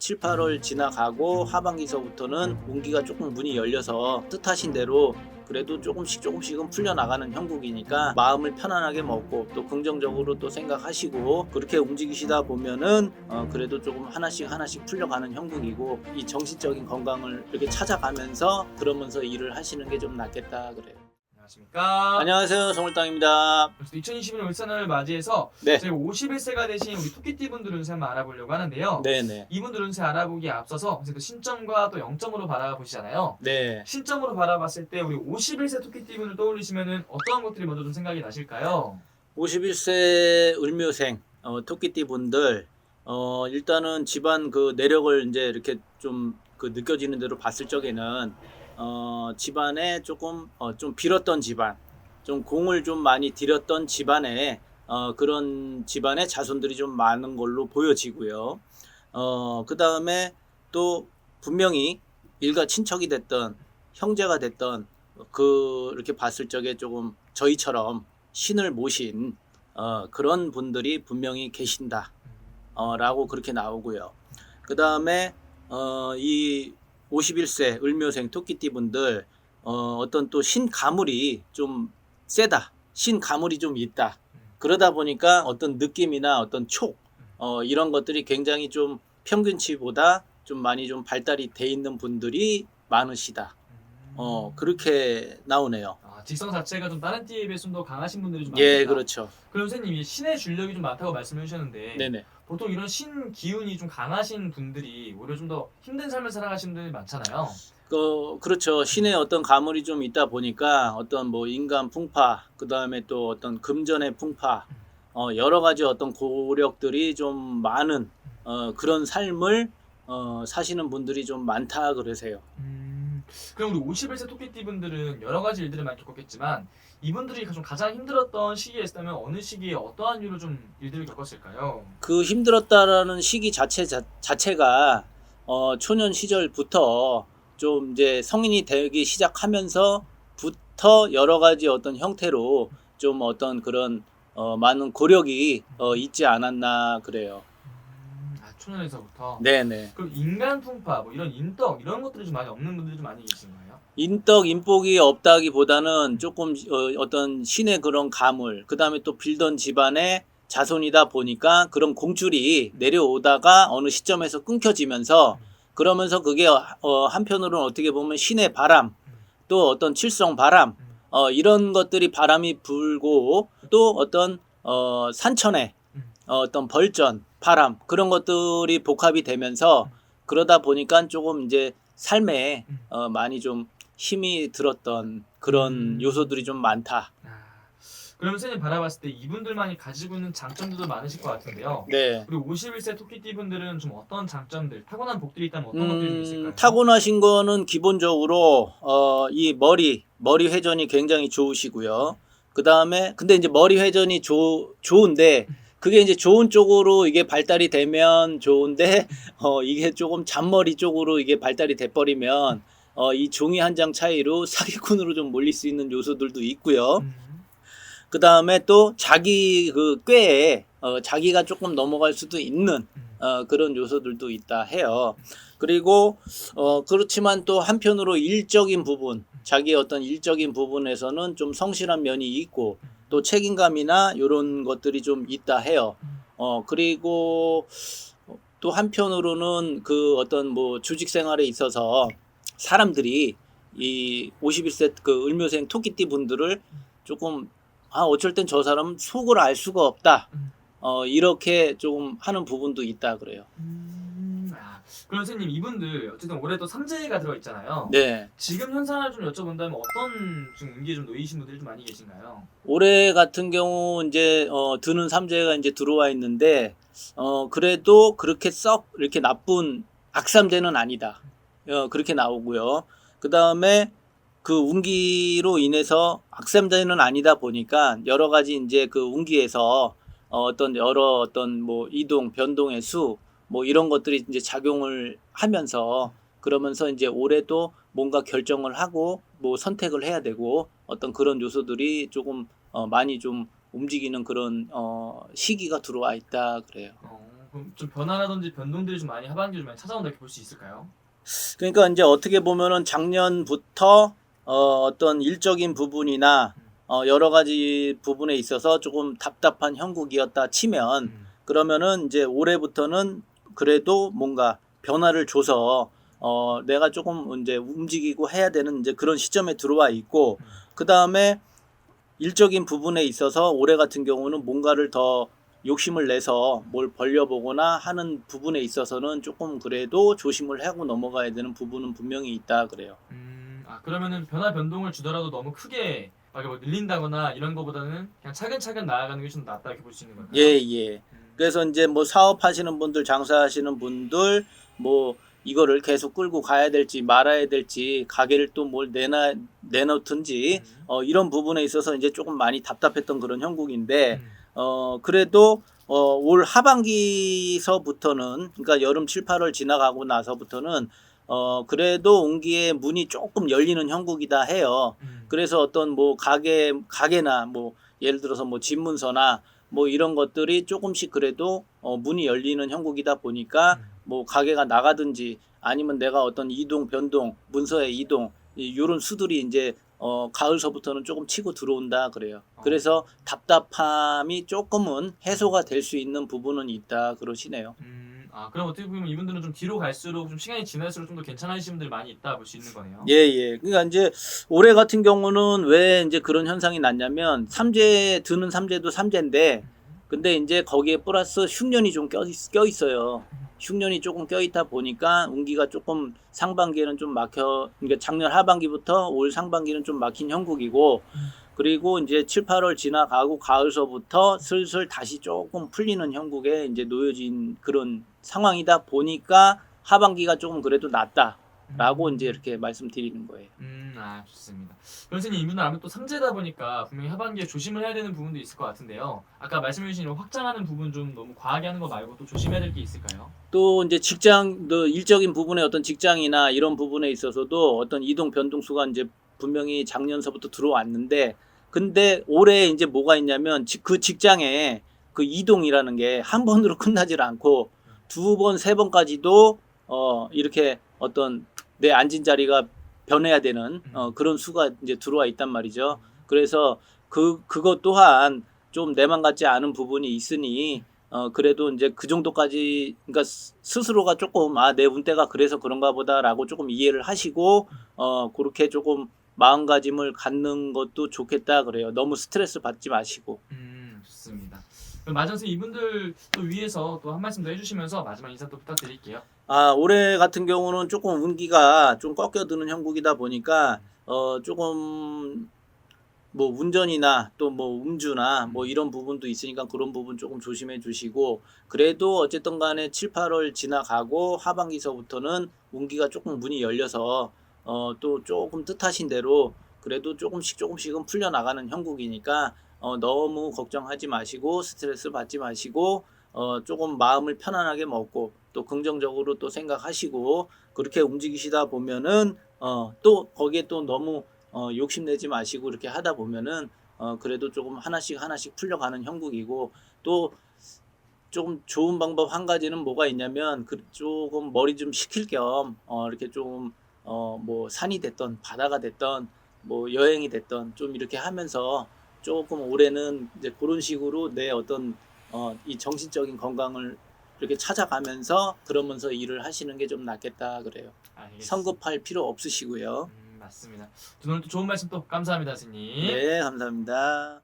7, 8월 지나가고 하반기서부터는 운기가 조금 문이 열려서 뜻하신 대로 그래도 조금씩은 풀려나가는 형국이니까 마음을 편안하게 먹고 또 긍정적으로 또 생각하시고 그렇게 움직이시다 보면은 그래도 조금 하나씩 풀려가는 형국이고 이 정신적인 건강을 이렇게 찾아가면서 그러면서 일을 하시는 게 좀 낫겠다 그래요. 안녕하십니까. 안녕하세요, 정울땅입니다. 2021년 울산을 맞이해서 네. 저희가 51세가 되신 우리 토끼띠 분들 운세 한번 알아보려고 하는데요. 네네. 이분들 운세 알아보기에 앞서서 또 신점과 또 0점으로 바라보시잖아요. 네. 신점으로 바라봤을 때 우리 51세 토끼띠 분을 떠올리시면은 어떤 것들이 먼저 좀 생각이 나실까요? 51세 을묘생 토끼띠 분들 일단은 집안 그 내력을 이제 이렇게 좀 그 느껴지는 대로 봤을 적에는 집안에 조금 좀 빌었던 집안, 좀 공을 좀 많이 들였던 집안에 그런 집안의 자손들이 좀 많은 걸로 보여지고요. 그 다음에 또 분명히 일가 친척이 됐던 형제가 됐던 이렇게 봤을 적에 조금 저희처럼 신을 모신 그런 분들이 분명히 계신다 라고 그렇게 나오고요. 그 다음에 이 51세 을묘생 토끼띠 분들 어떤 또 신가물이 좀 세다, 신가물이 좀 있다. 그러다 보니까 어떤 느낌이나 어떤 촉 이런 것들이 굉장히 좀 평균치보다 좀 많이 좀 발달이 돼 있는 분들이 많으시다. 그렇게 나오네요. 직성 자체가 좀 다른 띠에 비해 좀 더 강하신 분들이 좀 예, 많다. 그렇죠. 그럼 선생님이 신의 준력이 좀 많다고 말씀해 주셨는데 네네. 보통 이런 신 기운이 좀 강하신 분들이 오히려 좀 더 힘든 삶을 살아가시는 분들이 많잖아요. 그렇죠. 신의 어떤 가물이 좀 있다 보니까 어떤 뭐 인간 풍파, 그 다음에 또 어떤 금전의 풍파, 여러 가지 어떤 고력들이 좀 많은 그런 삶을 사시는 분들이 좀 많다 그러세요. 그럼 우리 51세 토끼띠 분들은 여러 가지 일들을 많이 겪었겠지만 이분들이 좀 가장 힘들었던 시기에 있다면 어느 시기에 어떠한 이유로 좀 일들을 겪었을까요? 그 힘들었다라는 시기 자체가 초년 시절부터 좀 이제 성인이 되기 시작하면서부터 여러 가지 어떤 형태로 좀 어떤 그런 많은 고력이 있지 않았나 그래요. 초년에서부터. 네네. 그럼 인간 풍파, 뭐 이런 인덕 이런 것들이 좀 많이 없는 분들이 좀 많이 계신가요? 인덕, 인복이 없다기보다는 조금 어떤 신의 그런 가물, 그 다음에 또 빌던 집안의 자손이다 보니까 그런 공줄이 내려오다가 어느 시점에서 끊겨지면서 그러면서 그게 한편으로는 어떻게 보면 신의 바람, 또 어떤 칠성 바람, 이런 것들이 바람이 불고 또 어떤 산천의 어떤 벌전, 바람 그런 것들이 복합이 되면서 그러다 보니까 조금 이제 삶에 많이 좀 힘이 들었던 그런 요소들이 좀 많다. 그럼 선생님 바라봤을 때 이분들만이 가지고 있는 장점들도 많으실 것 같은데요. 네. 우리 51세 토끼띠 분들은 좀 어떤 장점들, 타고난 복들이 있다면 어떤 것들이 좀 있을까요? 타고나신 거는 기본적으로 이 머리 회전이 굉장히 좋으시고요. 그 다음에 근데 이제 머리 회전이 좋은데 그게 이제 좋은 쪽으로 이게 발달이 되면 좋은데 이게 조금 잔머리 쪽으로 이게 발달이 돼 버리면 이 종이 한 장 차이로 사기꾼으로 좀 몰릴 수 있는 요소들도 있고요. 그 다음에 또 자기 그 꾀에 자기가 조금 넘어갈 수도 있는 그런 요소들도 있다 해요. 그리고 그렇지만 또 한편으로 일적인 부분, 자기의 어떤 일적인 부분에서는 좀 성실한 면이 있고 또 책임감이나 이런 것들이 좀 있다 해요. 그리고 또 한편으로는 그 어떤 뭐 조직 생활에 있어서 사람들이 이 51세 그 을묘생 토끼띠 분들을 조금 어쩔 땐 저 사람은 속을 알 수가 없다. 이렇게 조금 하는 부분도 있다 그래요. 그럼 선생님 이분들 어쨌든 올해 또 삼재가 들어있잖아요. 네. 지금 현상을 좀 여쭤본다면 어떤 좀 운기에 좀 놓이신 분들이 좀 많이 계신가요? 올해 같은 경우 이제 드는 삼재가 이제 들어와 있는데 그래도 그렇게 썩 이렇게 나쁜 악삼재는 아니다. 그렇게 나오고요. 그 다음에 그 운기로 인해서 악삼재는 아니다 보니까 여러 가지 이제 그 운기에서 어떤 여러 어떤 뭐 이동 변동의 수 뭐 이런 것들이 이제 작용을 하면서 그러면서 이제 올해도 뭔가 결정을 하고 뭐 선택을 해야 되고 어떤 그런 요소들이 조금 많이 좀 움직이는 그런 시기가 들어와 있다 그래요. 그럼 그럼 좀 변화라든지 변동들이 좀 많이 하반기에 좀 많이 찾아온다 이렇게 볼 수 있을까요? 그러니까 이제 어떻게 보면은 작년부터 어떤 일적인 부분이나 여러 가지 부분에 있어서 조금 답답한 형국이었다 치면 그러면은 이제 올해부터는 그래도 뭔가 변화를 줘서 내가 조금 이제 움직이고 해야 되는 이제 그런 시점에 들어와 있고 그 다음에 일적인 부분에 있어서 올해 같은 경우는 뭔가를 더 욕심을 내서 뭘 벌려보거나 하는 부분에 있어서는 조금 그래도 조심을 하고 넘어가야 되는 부분은 분명히 있다 그래요. 그러면은 변화 변동을 주더라도 너무 크게 막 뭐 늘린다거나 이런 거보다는 그냥 차근차근 나아가는 게 좀 낫다 이렇게 볼 수 있는 건가요? 예, 예. 그래서 이제 뭐 사업하시는 분들, 장사하시는 분들, 뭐 이거를 계속 끌고 가야 될지 말아야 될지 가게를 또 뭘 내놓든지 이런 부분에 있어서 이제 조금 많이 답답했던 그런 형국인데 그래도 올 하반기서부터는 그러니까 여름 7, 8월 지나가고 나서부터는 그래도 온기에 문이 조금 열리는 형국이다 해요. 그래서 어떤 뭐 가게나 뭐 예를 들어서 뭐 집문서나 뭐 이런 것들이 조금씩 그래도 문이 열리는 형국이다 보니까 뭐 가게가 나가든지 아니면 내가 어떤 이동 변동 문서의 이동 이런 수들이 이제 가을서부터는 조금 치고 들어온다 그래요. 그래서 답답함이 조금은 해소가 될 수 있는 부분은 있다 그러시네요. 그럼 어떻게 보면 이분들은 좀 뒤로 갈수록 좀 시간이 지날수록 좀 더 괜찮아지신 분들이 많이 있다 볼 수 있는 거네요. 예, 예. 그러니까 이제 올해 같은 경우는 왜 이제 그런 현상이 났냐면 드는 삼재도 삼재인데 근데 이제 거기에 플러스 흉년이 좀 껴 있어요. 흉년이 조금 껴 있다 보니까 운기가 조금 상반기에는 좀 그러니까 작년 하반기부터 올 상반기는 좀 막힌 형국이고 그리고 이제 7, 8월 지나가고 가을서부터 슬슬 다시 조금 풀리는 형국에 이제 놓여진 그런 상황이다 보니까 하반기가 조금 그래도 낫다라고 이제 이렇게 말씀드리는 거예요. 좋습니다. 선생님 이분은 아무래도 또 삼재다 보니까 분명히 하반기에 조심을 해야 되는 부분도 있을 것 같은데요. 아까 말씀해주신 확장하는 부분 좀 너무 과하게 하는 거 말고 또 조심해야 될 게 있을까요? 또 이제 일적인 부분의 어떤 직장이나 이런 부분에 있어서도 어떤 이동 변동수가 이제 분명히 작년서부터 들어왔는데 근데 올해 이제 뭐가 있냐면 그 직장에 그 이동이라는 게 한 번으로 끝나질 않고 두 번, 세 번까지도 이렇게 어떤 내 앉은 자리가 변해야 되는 그런 수가 이제 들어와 있단 말이죠. 그래서 그것 또한 좀 내맘 같지 않은 부분이 있으니 그래도 이제 그 정도까지 그러니까 스스로가 조금 내 운때가 그래서 그런가 보다라고 조금 이해를 하시고 그렇게 조금 마음가짐을 갖는 것도 좋겠다 그래요. 너무 스트레스 받지 마시고. 좋습니다. 그럼 마지막 이분들 또 위해서 또 한 말씀 더 해주시면서 마지막 인사 또 부탁드릴게요. 올해 같은 경우는 조금 운기가 좀 꺾여드는 형국이다 보니까 조금 뭐 운전이나 또 뭐 음주나 뭐 이런 부분도 있으니까 그런 부분 조금 조심해 주시고 그래도 어쨌든 간에 7, 8월 지나가고 하반기서부터는 운기가 조금 문이 열려서 또 조금 뜻하신 대로 그래도 조금씩은 풀려나가는 형국이니까 너무 걱정하지 마시고 스트레스 받지 마시고 조금 마음을 편안하게 먹고 또 긍정적으로 또 생각하시고 그렇게 움직이시다 보면은 또 거기에 또 너무 욕심내지 마시고 이렇게 하다 보면은 그래도 조금 하나씩 풀려가는 형국이고 또 조금 좋은 방법 한 가지는 뭐가 있냐면 조금 머리 좀 식힐 겸 이렇게 좀 뭐 산이 됐던 바다가 됐던 뭐 여행이 됐던 좀 이렇게 하면서 조금 올해는 이제 그런 식으로 내 어떤 이 정신적인 건강을 이렇게 찾아가면서 그러면서 일을 하시는 게 좀 낫겠다 그래요. 알겠습니다. 성급할 필요 없으시고요. 맞습니다. 오늘 또 좋은 말씀 또 감사합니다, 선생님. 네, 감사합니다.